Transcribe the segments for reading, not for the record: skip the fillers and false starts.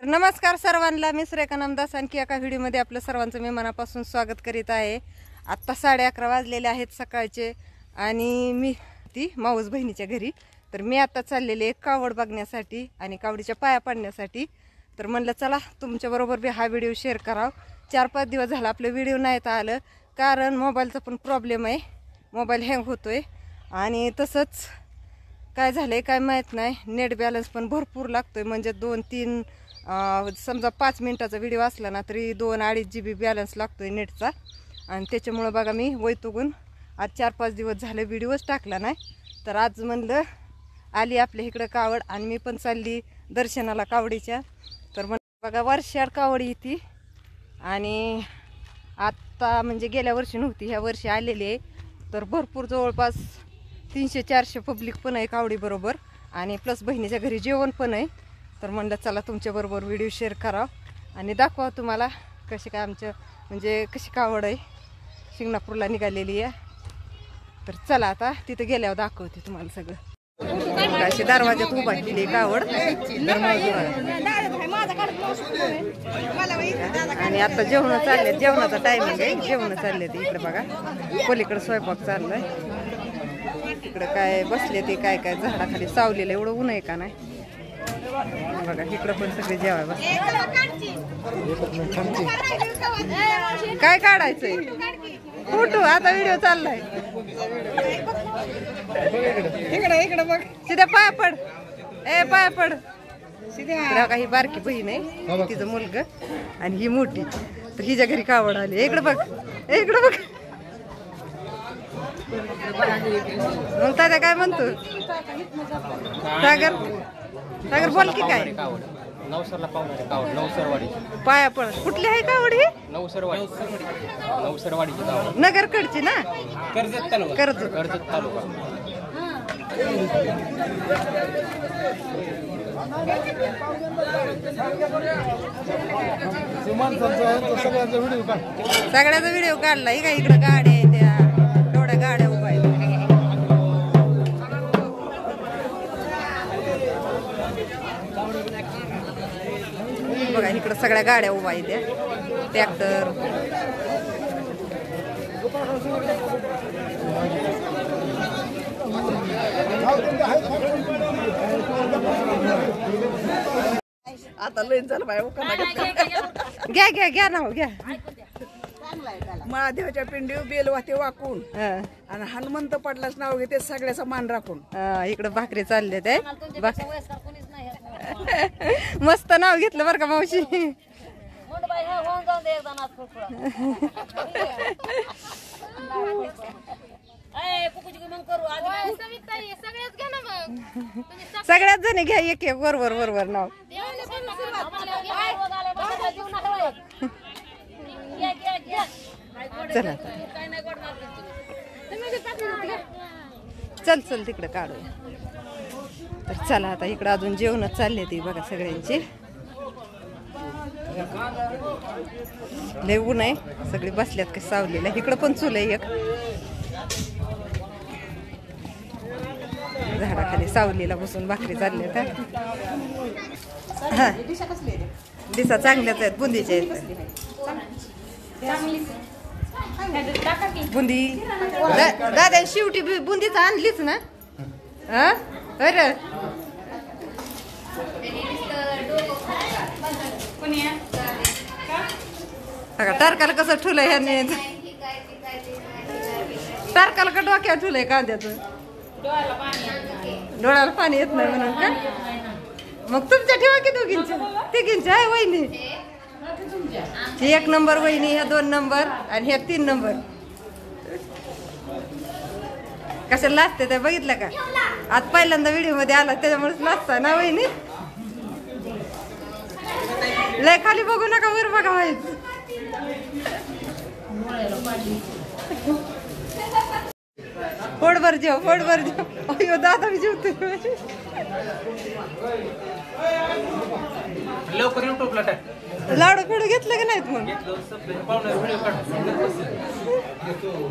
नमस्कार सर्वांना, मी सुरेखा नामदास आणखी एका व्हिडिओमध्ये आपलं सर्वांचं मी मनापासून स्वागत करीत आहे। आत्ता 11:30 वाजलेले आहेत सकाळचे आणि मी ती माऊस बहिणीच्या घरी। तर मी आता चाललेले कावड बघण्यासाठी आणि कावडीच्या पाया पाडण्यासाठी। तर म्हणलं चला तुमच्याबरोबर बी हा व्हिडिओ शेअर करावा। 4-5 दिवस झाला आपलं व्हिडिओ नाही आलं, कारण मोबाईलचा पण प्रॉब्लेम आहे, मोबाईल हँग होतोय आणि तसंच काय झालंय काय माहीत नाही, नेट बॅलन्स पण भरपूर लागतोय। म्हणजे 2-3 समजा 5 मिनिटाचा व्हिडिओ असला ना तरी 2-2.5 GB बॅलन्स लागतोय नेटचा। आणि त्याच्यामुळे बघा मी वैतुगून आज 4-5 दिवस झाले व्हिडिओच टाकला नाही। तर आज म्हणलं आली आपल्या इकडं कावड आणि मी पण चालली दर्शनाला कावडीच्या। तर बघा वर्षाड कावडी येते आणि आत्ता म्हणजे गेल्या वर्षी नव्हती, ह्या वर्षी आलेली आहे। तर भरपूर जवळपास 300-400 पब्लिक पण आहे कावडी बरोबर आणि प्लस बहिणीच्या घरी जेवण पण आहे। तर म्हणलं चला तुमच्याबरोबर व्हिडिओ शेअर करावं आणि दाखवा तुम्हाला कशी काय आमचं म्हणजे कशी कावड आहे शिंगणापूरला निघालेली आहे। तर चला आता तिथे गेल्यावर दाखवते तुम्हाला सगळं। अशी दरवाजात उभा केली कावड आणि आता जेवण चालले, जेवणाचा टायमिंग आहे, जेवण चालले ते इकडे बघा पलीकडे स्वयंपाक चाललाय। इकडे काय बसले ते काय काय झाडाखाली सावलेलं, एवढं ऊन आहे का नाही बघा। इकडं पण सगळे जेवाय बस। काय काढायचंय फोटो, आता व्हिडिओ चाललाय। इकडे बघ, सीधा पाया पड, ए पाया पड सीधा। काही बारकी बहीण आहे, तिचं मुलगा आणि ही मोठी, तर हिच्या घरी कावड आली। इकडे बघ, इकडे बघ। मग दादा काय म्हणतो सागर, सागर बोल की काय? नवसरला पाहुणे कावड, नवसरवाडी पाया पड। कुठली आहे कावड ही? नवसरवाडी, नवसरवाडीची कावड, नगरकडची ना? कर्जत तालुका, कर्जत तालुका। सगळ्याचा व्हिडिओ काढला का? इकडे गाड्या आहे, त्या थोड्या गाड्या उभा आहेत बघा। इकडे सगळ्या गाड्या उभा आहेत, त्या ट्रॅक्टर। आता लय झालं बाय, घ्या घ्या घ्या ना घ्या। महादेवाच्या पिंडी बेल वाते वाकून आणि हनुमंत पडलाच नाव घेते, सगळ्याचा मान राखून। इकडे भाकरी चालले ते मस्त नाव घेतलं बरं का मावशी। सगळ्यात जणी घ्या एक एक बरोबर बरोबर नाव। चला चल चल तिकडे काढूया। तर चला आता इकडे अजून जेवण चालले ते बघा सगळ्यांची। लय ऊन आहे, सगळे बसल्यात काही सावलेलं। इकडं पण चूल आहे एक, झाडाखाली सावलीला बसून भाकरी चालल्यात। हा दिसा चांगल्याच आहेत, बुंदीच्या आहेत बुंदी। दादा शेवटी बुंदीच आणलीच ना? हा अरे टारकाला कसं ठुलंय ह्याने, टारकाला का डोक्यावर ठुलंय कांद्याचं? डोळ्याला पाणी येत नाही म्हणून का? मग तुमच्या ठेवा की दोघींच्या, तिघींच्या आहे वहिनी। ही 1 नंबर वहिनी, ह्या 2 नंबर आणि ह्या 3 नंबर। कशाला लाजते ते बघितलं का? आज पहिल्यांदा व्हिडिओ मध्ये आला त्याच्यामुळेच लाजता ना वहिनी। लय खाली बघू नका, वर बघा व्हायचं। पोटभर जेव, पोटभर जेव। अयो दादा मी जेवते लवकर युट्यूबला टाक। लाडू फिडू घेतलं की नाहीत मग?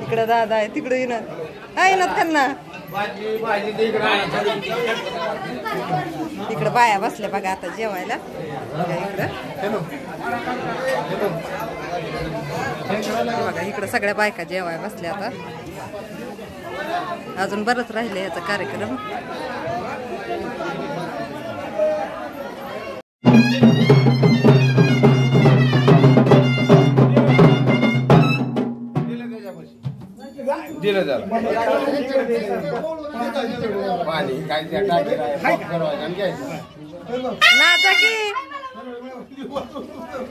इकडे दादा आहे, तिकडे येणार आहे ना त्यांना। तिकडं बाया बसल्या बघा आता जेवायला इकडं बघा इकडं सगळ्या बायका जेवायला बसल्या आता अजून बरंच राहिले याचा कार्यक्रम दिलं जातं पाणी काय त्या टाकीला नाचा की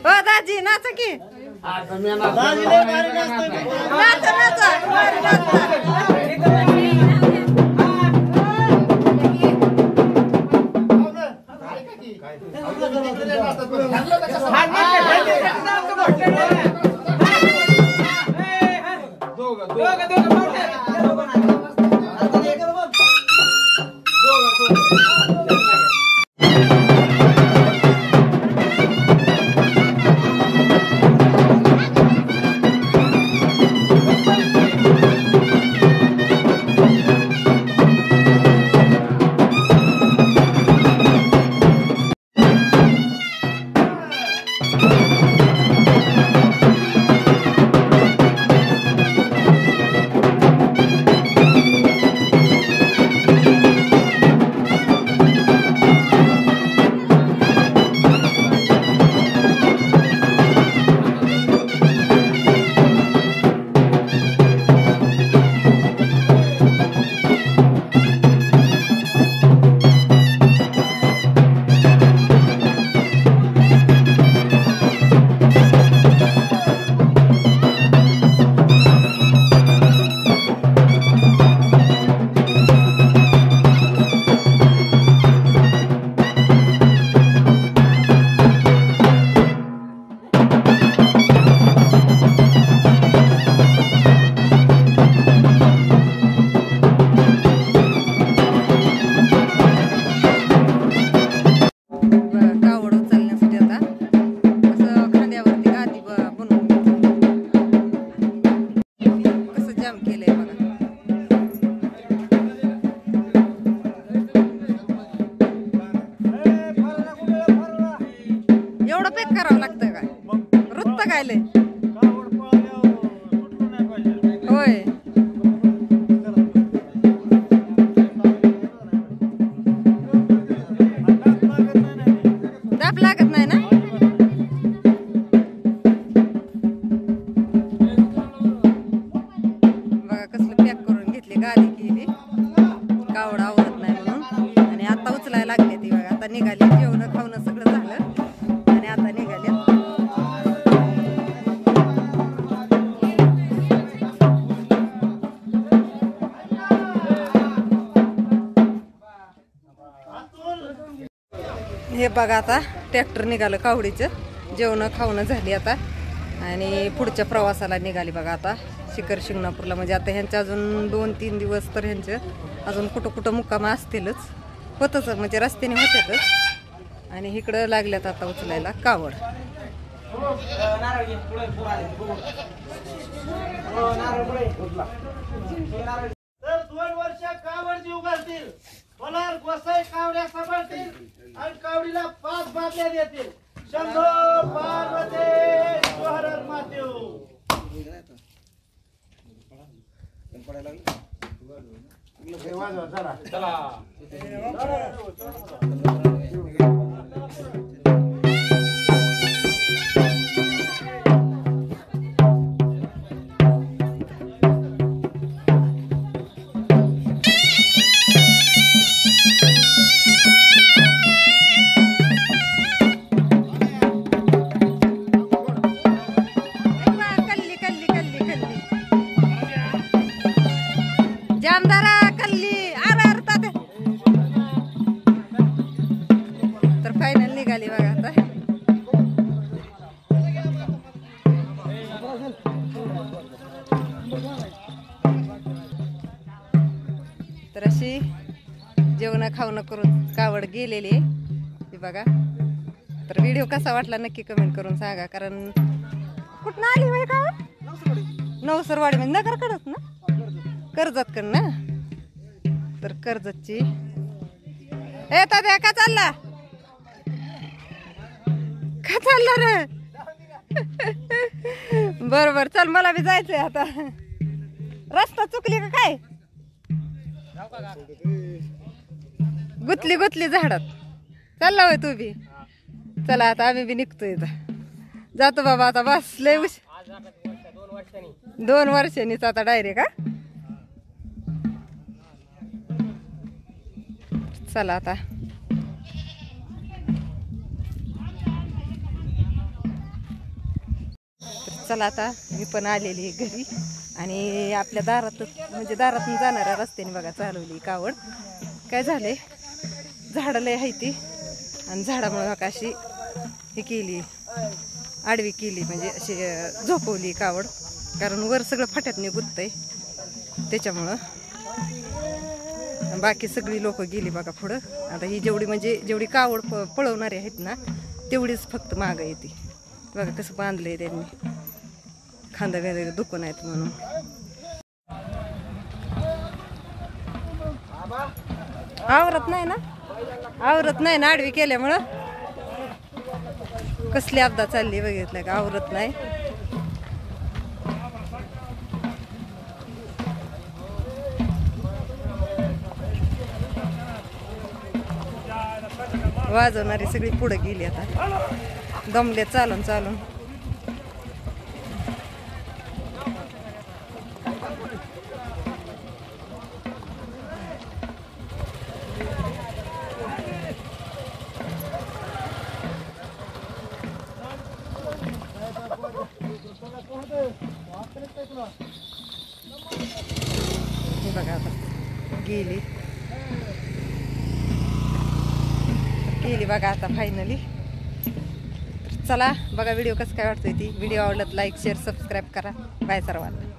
हो दाजी नाचा की नाचा नाचा भारी नाचता. होय दाब लागत नाही ना बघा कसलं पॅक करून घेतली गाडी केली कावड आवडत नाही म्हणून आणि आता उचलायला लागले ती बघा आता निघाली जेवण खावणं सगळं झालं आणि आता निघाले हे बघा आता ट्रॅक्टर निघालं कावडीचं जेवण खावणं झाली आता आणि पुढच्या प्रवासाला निघाली बघा आता शिखर शिंगणापूरला म्हणजे आता ह्यांचे अजून 2-3 दिवस तर ह्यांचे अजून कुठं कुठं मुक्काम असतीलच होतच म्हणजे रस्त्याने होत्यातच आणि इकडं लागल्यात आता उचलायला कावड तर 2 वर्ष कावड जीव घालतील पलार गोसाई कावड्या सांभाळतील आणि कावडीला 5 बाटल्या देतील शंभो पार्वती हर हर महादेव जामदारा कल्ली आरता तर फायनल निघाली बघा आता तर अशी जेवण खावणं करून कावड गेलेली ती बघा तर व्हिडिओ कसा वाटला नक्की कमेंट करून सांगा कारण कुठं आली बाई कावड नवसरवाडी म्हणजे नगर कडच ना कर्जत कडं ना तर कर्जतची. ए तात्या का चालला, का चालला रे? बरोबर, चल मला बी जायचंय आता. रस्ता चुकली का काय? गुतली गुतली झाडात चालला होय तू बी. चला आता आम्ही बी निघतोय, जातो बाबा आता. बस लय 2 वर्षांनीच आता डायरेक्ट. हा चला आता. चला आता मी पण आलेली आहे घरी आणि आपल्या दारातच म्हणजे दारातून जाणाऱ्या रस्त्याने बघा चालवली कावड. काय झालंय, झाडं लय आहे ती आणि झाडामुळे बघा अशी हे केली, आडवी केली, म्हणजे अशी झोपवली कावड. कारण वर सगळं फाट्यातने गुंततंय त्याच्यामुळं. बाकी सगळी लोक गेली बघा पुढं. आता ही जेवढी म्हणजे जेवढी कावड पळवणारी आहेत ना तेवढीच फक्त मागं येते. बघा कसं बांधलंय त्यांनी, खांदा वगैरे दुखून आहेत म्हणून. आवरत नाही ना, आवरत नाही ना आडवी केल्यामुळं. कसली अपदा चालली बघितलं का, आवरत नाही. वाजवणारी सगळी पुढे गेली आता, दमले चालून चालून. हे बघा आता गेली बघा आता फायनली. चला बघा व्हिडिओ कसं काय वाटतोय ती. व्हिडिओ आवडला लाईक शेअर सबस्क्राईब करा. बाय सर्वांना.